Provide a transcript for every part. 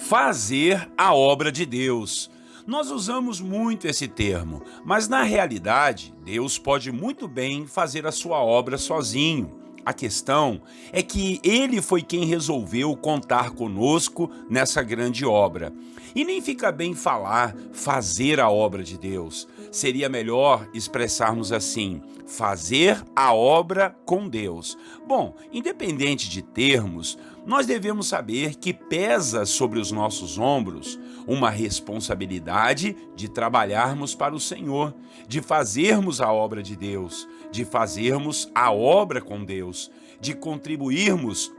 fazer a obra de Deus. Nós usamos muito esse termo, mas na realidade, Deus pode muito bem fazer a sua obra sozinho. A questão é que ele foi quem resolveu contar conosco nessa grande obra. E nem fica bem falar fazer a obra de Deus. Seria melhor expressarmos assim: fazer a obra com Deus. Bom, independente de termos, nós devemos saber que pesa sobre os nossos ombros uma responsabilidade de trabalharmos para o Senhor, de fazermos a obra de Deus, de fazermos a obra com Deus, de contribuirmos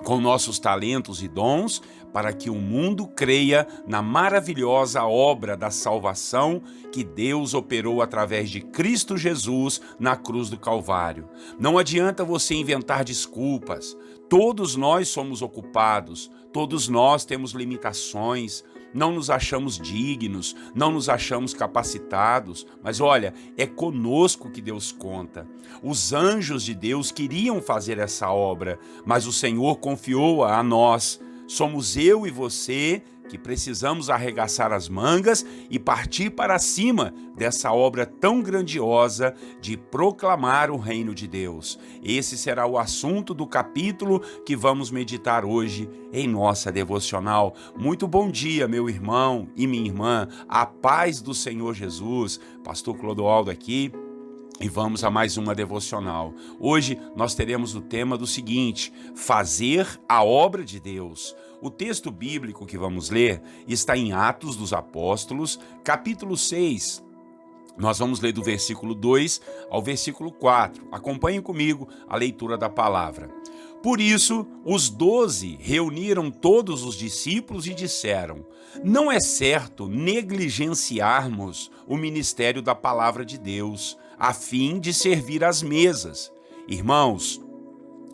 com nossos talentos e dons para que o mundo creia na maravilhosa obra da salvação que Deus operou através de Cristo Jesus na cruz do Calvário. Não adianta você inventar desculpas. Todos nós somos ocupados, todos nós temos limitações, não nos achamos dignos, não nos achamos capacitados, mas olha, é conosco que Deus conta. Os anjos de Deus queriam fazer essa obra, mas o Senhor confiou-a a nós. Somos eu e você que precisamos arregaçar as mangas e partir para cima dessa obra tão grandiosa de proclamar o reino de Deus. Esse será o assunto do capítulo que vamos meditar hoje em nossa devocional. Muito bom dia, meu irmão e minha irmã. A paz do Senhor Jesus. Pastor Clodoaldo aqui. E vamos a mais uma devocional. Hoje nós teremos o tema do seguinte: fazer a obra de Deus. O texto bíblico que vamos ler está em Atos dos Apóstolos, capítulo 6. Nós vamos ler do versículo 2 ao versículo 4. Acompanhem comigo a leitura da palavra. Por isso, os 12 reuniram todos os discípulos e disseram: não é certo negligenciarmos o ministério da palavra de Deus, a fim de servir às mesas. Irmãos,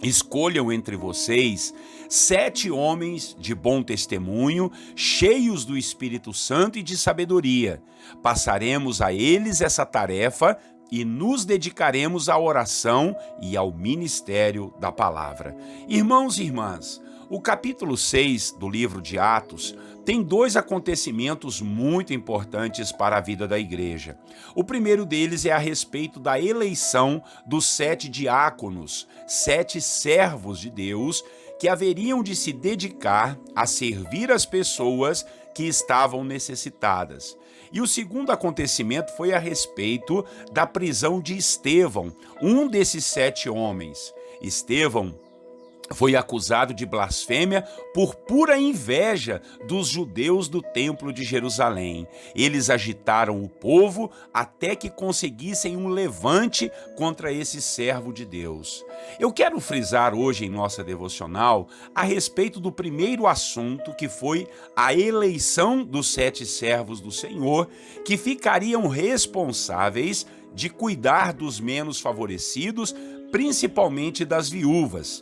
escolham entre vocês 7 homens de bom testemunho, cheios do Espírito Santo e de sabedoria. Passaremos a eles essa tarefa e nos dedicaremos à oração e ao ministério da palavra. Irmãos e irmãs, o capítulo 6 do livro de Atos tem 2 acontecimentos muito importantes para a vida da igreja. O primeiro deles é a respeito da eleição dos 7 diáconos, 7 servos de Deus, que haveriam de se dedicar a servir as pessoas que estavam necessitadas. E o segundo acontecimento foi a respeito da prisão de Estevão, um desses 7 homens. Estevão foi acusado de blasfêmia por pura inveja dos judeus do Templo de Jerusalém. Eles agitaram o povo até que conseguissem um levante contra esse servo de Deus. Eu quero frisar hoje em nossa devocional a respeito do primeiro assunto, que foi a eleição dos 7 servos do Senhor, que ficariam responsáveis de cuidar dos menos favorecidos, principalmente das viúvas.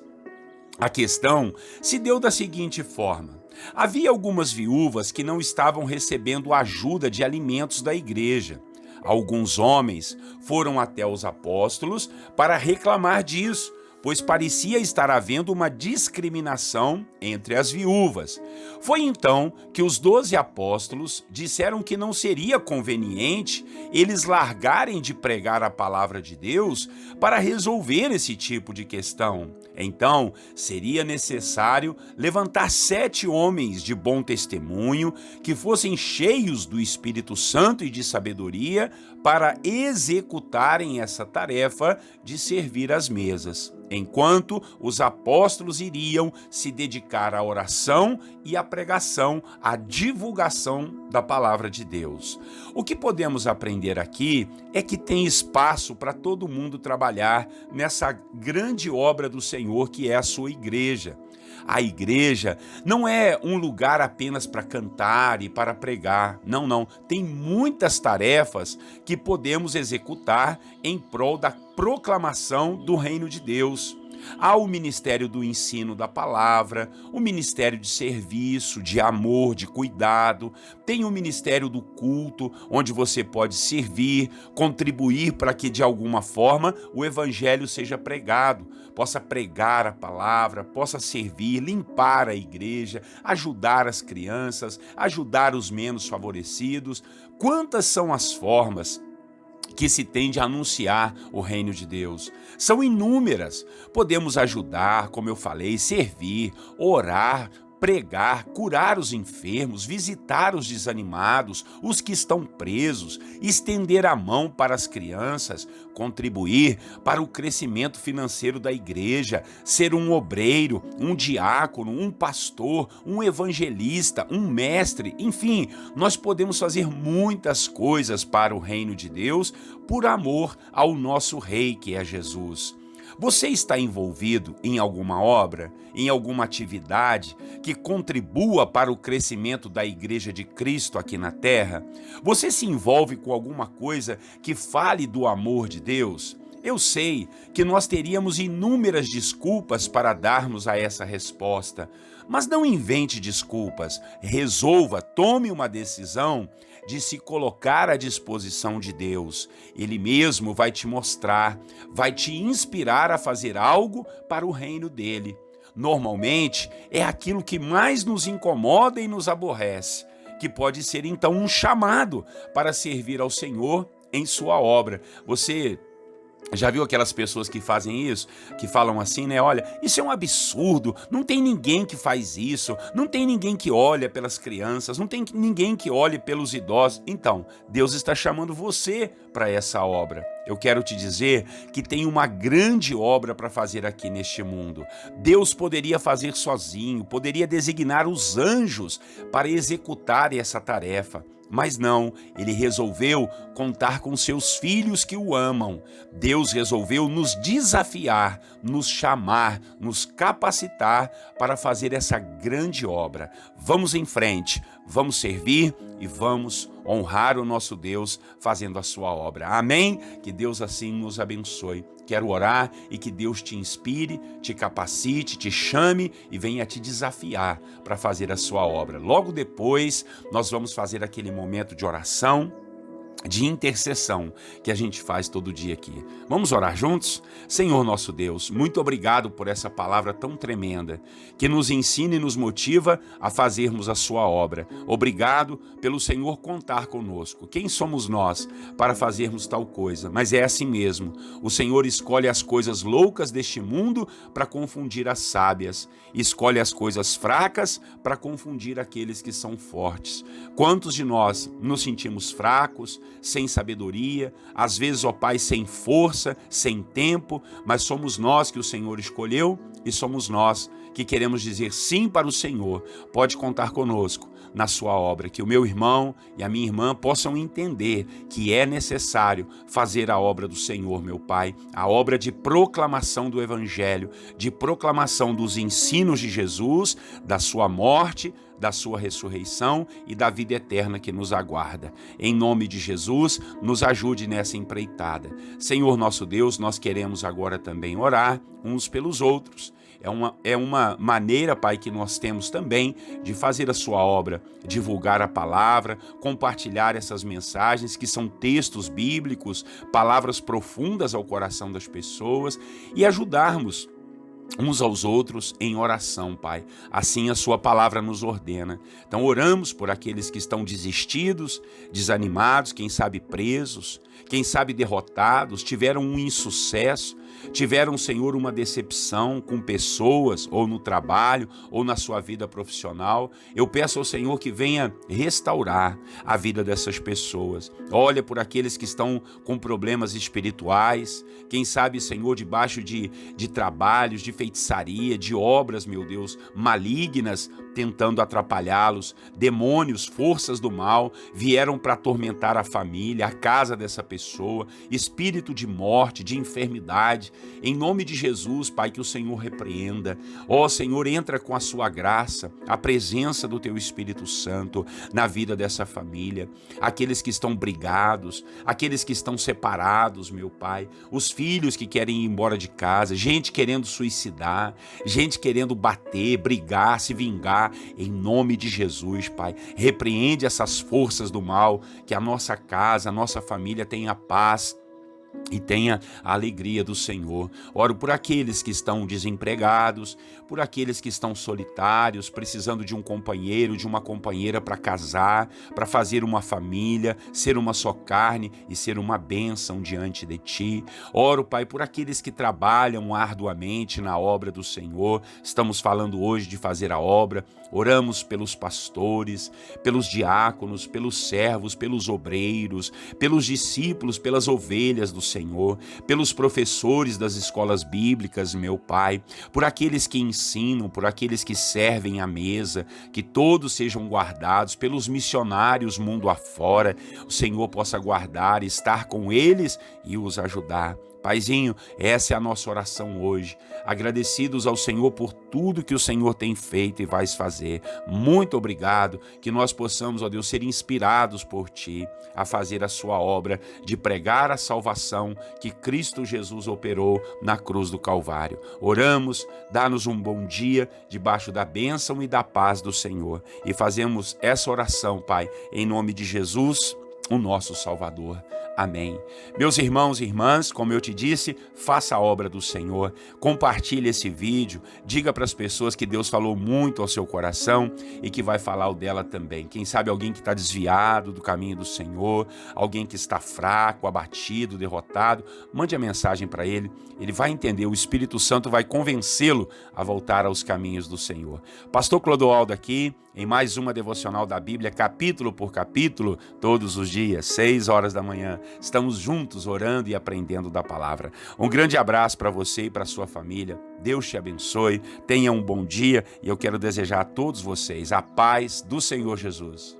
A questão se deu da seguinte forma: havia algumas viúvas que não estavam recebendo ajuda de alimentos da igreja. Alguns homens foram até os apóstolos para reclamar disso, pois parecia estar havendo uma discriminação entre as viúvas. Foi então que os 12 apóstolos disseram que não seria conveniente eles largarem de pregar a palavra de Deus para resolver esse tipo de questão. Então, seria necessário levantar 7 homens de bom testemunho que fossem cheios do Espírito Santo e de sabedoria para executarem essa tarefa de servir às mesas, enquanto os apóstolos iriam se dedicar à oração e à pregação, à divulgação da palavra de Deus. O que podemos aprender aqui é que tem espaço para todo mundo trabalhar nessa grande obra do Senhor que é a sua igreja. A igreja não é um lugar apenas para cantar e para pregar. Não. Tem muitas tarefas que podemos executar em prol da proclamação do reino de Deus. Há o ministério do ensino da palavra, o ministério de serviço, de amor, de cuidado. Tem o ministério do culto, onde você pode servir, contribuir para que de alguma forma o evangelho seja pregado, possa pregar a palavra, possa servir, limpar a igreja, ajudar as crianças, ajudar os menos favorecidos. Quantas são as formas que se tem de anunciar o reino de Deus? São inúmeras. Podemos ajudar, como eu falei, servir, orar, pregar, curar os enfermos, visitar os desanimados, os que estão presos, estender a mão para as crianças, contribuir para o crescimento financeiro da igreja, ser um obreiro, um diácono, um pastor, um evangelista, um mestre, enfim, nós podemos fazer muitas coisas para o reino de Deus por amor ao nosso Rei, que é Jesus. Você está envolvido em alguma obra, em alguma atividade que contribua para o crescimento da Igreja de Cristo aqui na Terra? Você se envolve com alguma coisa que fale do amor de Deus? Eu sei que nós teríamos inúmeras desculpas para darmos a essa resposta, mas não invente desculpas. Resolva, tome uma decisão de se colocar à disposição de Deus. Ele mesmo vai te mostrar, vai te inspirar a fazer algo para o reino dele. Normalmente, é aquilo que mais nos incomoda e nos aborrece, que pode ser então um chamado para servir ao Senhor em sua obra. Você já viu aquelas pessoas que fazem isso? Que falam assim, né? Olha, isso é um absurdo, não tem ninguém que faz isso, não tem ninguém que olha pelas crianças, não tem ninguém que olhe pelos idosos. Então, Deus está chamando você para essa obra. Eu quero te dizer que tem uma grande obra para fazer aqui neste mundo. Deus poderia fazer sozinho, poderia designar os anjos para executar essa tarefa. Mas não, ele resolveu contar com seus filhos que o amam. Deus resolveu nos desafiar, nos chamar, nos capacitar para fazer essa grande obra. Vamos em frente, vamos servir e vamos honrar o nosso Deus fazendo a sua obra. Amém? Que Deus assim nos abençoe. Quero orar e que Deus te inspire, te capacite, te chame e venha te desafiar para fazer a sua obra. Logo depois, nós vamos fazer aquele momento de oração, de intercessão que a gente faz todo dia aqui. Vamos orar juntos? Senhor nosso Deus, muito obrigado por essa palavra tão tremenda que nos ensina e nos motiva a fazermos a sua obra. Obrigado pelo Senhor contar conosco. Quem somos nós para fazermos tal coisa? Mas é assim mesmo. O Senhor escolhe as coisas loucas deste mundo para confundir as sábias. Escolhe as coisas fracas para confundir aqueles que são fortes. Quantos de nós nos sentimos fracos, sem sabedoria, às vezes, ó Pai, sem força, sem tempo, mas somos nós que o Senhor escolheu e somos nós que queremos dizer sim para o Senhor. Pode contar conosco na sua obra, que o meu irmão e a minha irmã possam entender que é necessário fazer a obra do Senhor, meu Pai, a obra de proclamação do Evangelho, de proclamação dos ensinos de Jesus, da sua morte, da sua ressurreição e da vida eterna que nos aguarda. Em nome de Jesus, nos ajude nessa empreitada. Senhor nosso Deus, nós queremos agora também orar uns pelos outros. É uma maneira, Pai, que nós temos também de fazer a sua obra, divulgar a palavra, compartilhar essas mensagens que são textos bíblicos, palavras profundas ao coração das pessoas e ajudarmos uns aos outros em oração, Pai. Assim a sua palavra nos ordena. Então oramos por aqueles que estão desistidos, desanimados, quem sabe presos, quem sabe derrotados, tiveram um insucesso, tiveram, Senhor, uma decepção com pessoas, ou no trabalho, ou na sua vida profissional. Eu peço ao Senhor que venha restaurar a vida dessas pessoas. Olha por aqueles que estão com problemas espirituais, quem sabe, Senhor, debaixo de trabalhos, de feitiçaria, de obras, meu Deus, malignas, tentando atrapalhá-los. Demônios, forças do mal, vieram para atormentar a família, a casa dessa pessoa, espírito de morte, de enfermidade. Em nome de Jesus, Pai, que o Senhor repreenda. Ó Senhor, entra com a sua graça, a presença do teu Espírito Santo na vida dessa família. Aqueles que estão brigados, aqueles que estão separados, meu Pai, os filhos que querem ir embora de casa, gente querendo suicidar, gente querendo bater, brigar, se vingar. Em nome de Jesus, Pai, repreende essas forças do mal, que a nossa casa, a nossa família tenha paz e tenha a alegria do Senhor. Oro por aqueles que estão desempregados, por aqueles que estão solitários, precisando de um companheiro, de uma companheira para casar, para fazer uma família, ser uma só carne e ser uma bênção diante de Ti. Oro, Pai, por aqueles que trabalham arduamente na obra do Senhor. Estamos falando hoje de fazer a obra. Oramos pelos pastores, pelos diáconos, pelos servos, pelos obreiros, pelos discípulos, pelas ovelhas do Senhor, pelos professores das escolas bíblicas, meu Pai, por aqueles que ensinam, por aqueles que servem à mesa, que todos sejam guardados, pelos missionários mundo afora, o Senhor possa guardar, estar com eles e os ajudar. Paizinho, essa é a nossa oração hoje. Agradecidos ao Senhor por tudo que o Senhor tem feito e vai fazer. Muito obrigado, que nós possamos, ó Deus, ser inspirados por Ti a fazer a sua obra de pregar a salvação que Cristo Jesus operou na cruz do Calvário. Oramos, dá-nos um bom dia debaixo da bênção e da paz do Senhor. E fazemos essa oração, Pai, em nome de Jesus, o nosso Salvador. Amém. Meus irmãos e irmãs, como eu te disse, faça a obra do Senhor, compartilhe esse vídeo, diga para as pessoas que Deus falou muito ao seu coração e que vai falar o dela também. Quem sabe alguém que está desviado do caminho do Senhor, alguém que está fraco, abatido, derrotado, mande a mensagem para ele, ele vai entender, o Espírito Santo vai convencê-lo a voltar aos caminhos do Senhor. Pastor Clodoaldo aqui, em mais uma devocional da Bíblia, capítulo por capítulo, todos os dias, 6 horas da manhã. Estamos juntos orando e aprendendo da palavra. Um grande abraço para você e para sua família. Deus te abençoe, tenha um bom dia e eu quero desejar a todos vocês a paz do Senhor Jesus.